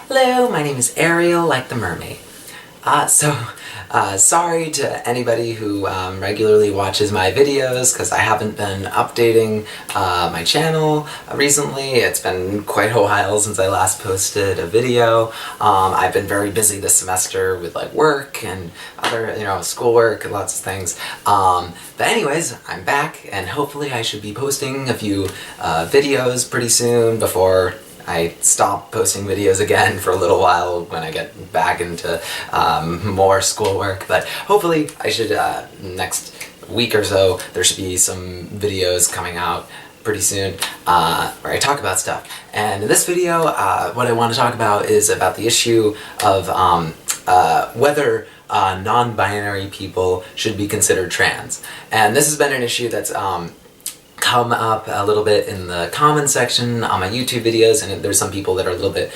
Hello, my name is Ariel, like the mermaid. Sorry to anybody who regularly watches my videos, because I haven't been updating my channel recently. It's been quite a while since I last posted a video. I've been very busy this semester with like work and other, schoolwork and lots of things. But anyways, I'm back, and hopefully I should be posting a few videos pretty soon before I stop posting videos again for a little while when I get back into more schoolwork. But hopefully I should, next week or so, there should be some videos coming out pretty soon where I talk about stuff. And in this video, what I want to talk about is about the issue of whether non-binary people should be considered trans. And this has been an issue that's come up a little bit in the comments section on my YouTube videos, and there's some people that are a little bit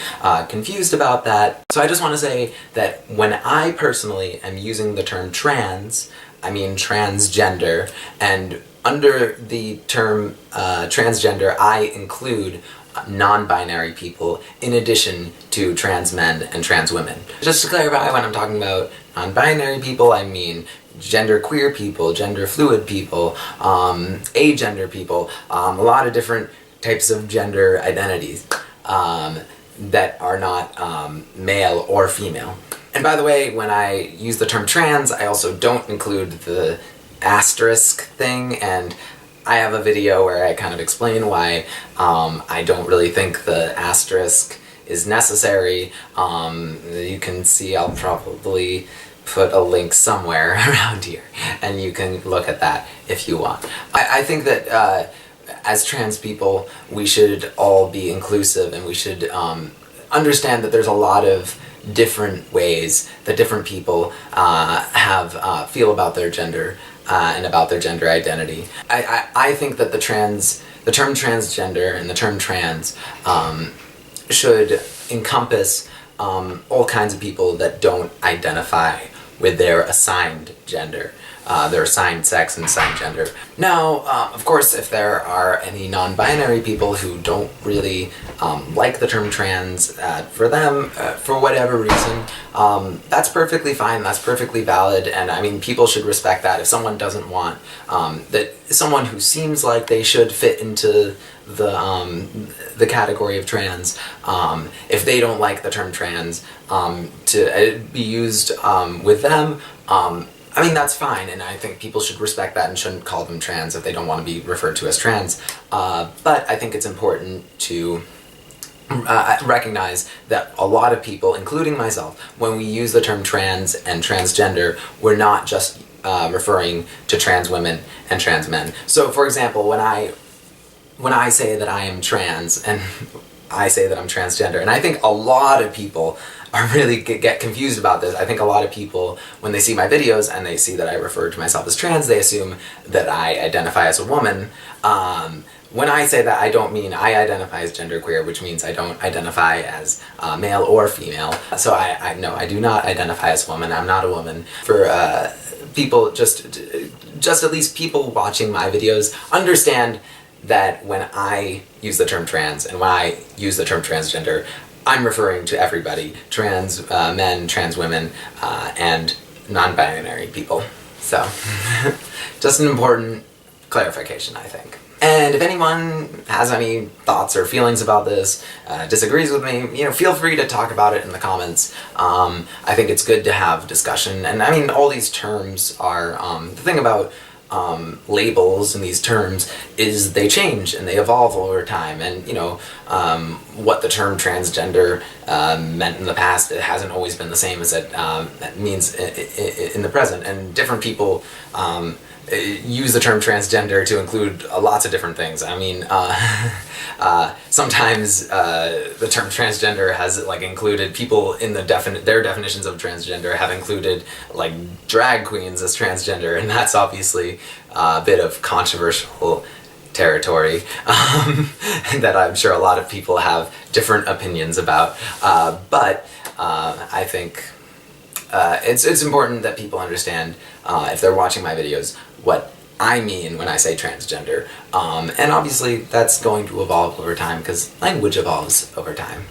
confused about that. So I just want to say that when I personally am using the term trans, I mean transgender, and under the term transgender I include non-binary people in addition to trans men and trans women. Just to clarify, when I'm talking about non-binary people, I mean gender-queer people, gender-fluid people, agender people, a lot of different types of gender identities that are not male or female. And by the way, when I use the term trans, I also don't include the asterisk thing, and I have a video where I kind of explain why I don't really think the asterisk is necessary. You can see, I'll probably put a link somewhere around here, and you can look at that if you want. I think that as trans people, we should all be inclusive, and we should understand that there's a lot of different ways that different people feel about their gender and about their gender identity. I think that the term transgender and the term trans should encompass all kinds of people that don't identify with their assigned gender, their assigned sex and assigned gender. Now, of course, if there are any non-binary people who don't really like the term trans, for them, for whatever reason, that's perfectly fine, that's perfectly valid, and I mean, people should respect that. If someone doesn't want, that someone who seems like they should fit into the category of trans, if they don't like the term trans to be used with them, I mean, that's fine, and I think people should respect that and shouldn't call them trans if they don't want to be referred to as trans. But I think it's important to recognize that a lot of people, including myself, when we use the term trans and transgender, we're not just referring to trans women and trans men. So, for example, when I say that I am trans, and I say that I'm transgender, and I think a lot of people are really get confused about this. I think a lot of people, when they see my videos and they see that I refer to myself as trans, they assume that I identify as a woman. When I say that, I don't mean I identify as genderqueer, which means I don't identify as male or female. So no, I do not identify as a woman. I'm not a woman. For people, just at least people watching my videos, understand that when I use the term trans and when I use the term transgender, I'm referring to everybody, trans men, trans women, and non-binary people. So, just an important clarification, I think. And if anyone has any thoughts or feelings about this, disagrees with me, feel free to talk about it in the comments. I think it's good to have discussion, and I mean, all these terms are, the thing about labels and these terms is they change and they evolve over time, and what the term transgender meant in the past, it hasn't always been the same as it means in the present, and different people use the term transgender to include lots of different things. I mean, sometimes the term transgender has included people in their definitions of transgender have included drag queens as transgender, and that's obviously a bit of controversial territory that I'm sure a lot of people have different opinions about. But I think it's important that people understand, if they're watching my videos, what I mean when I say transgender. And obviously that's going to evolve over time, because language evolves over time.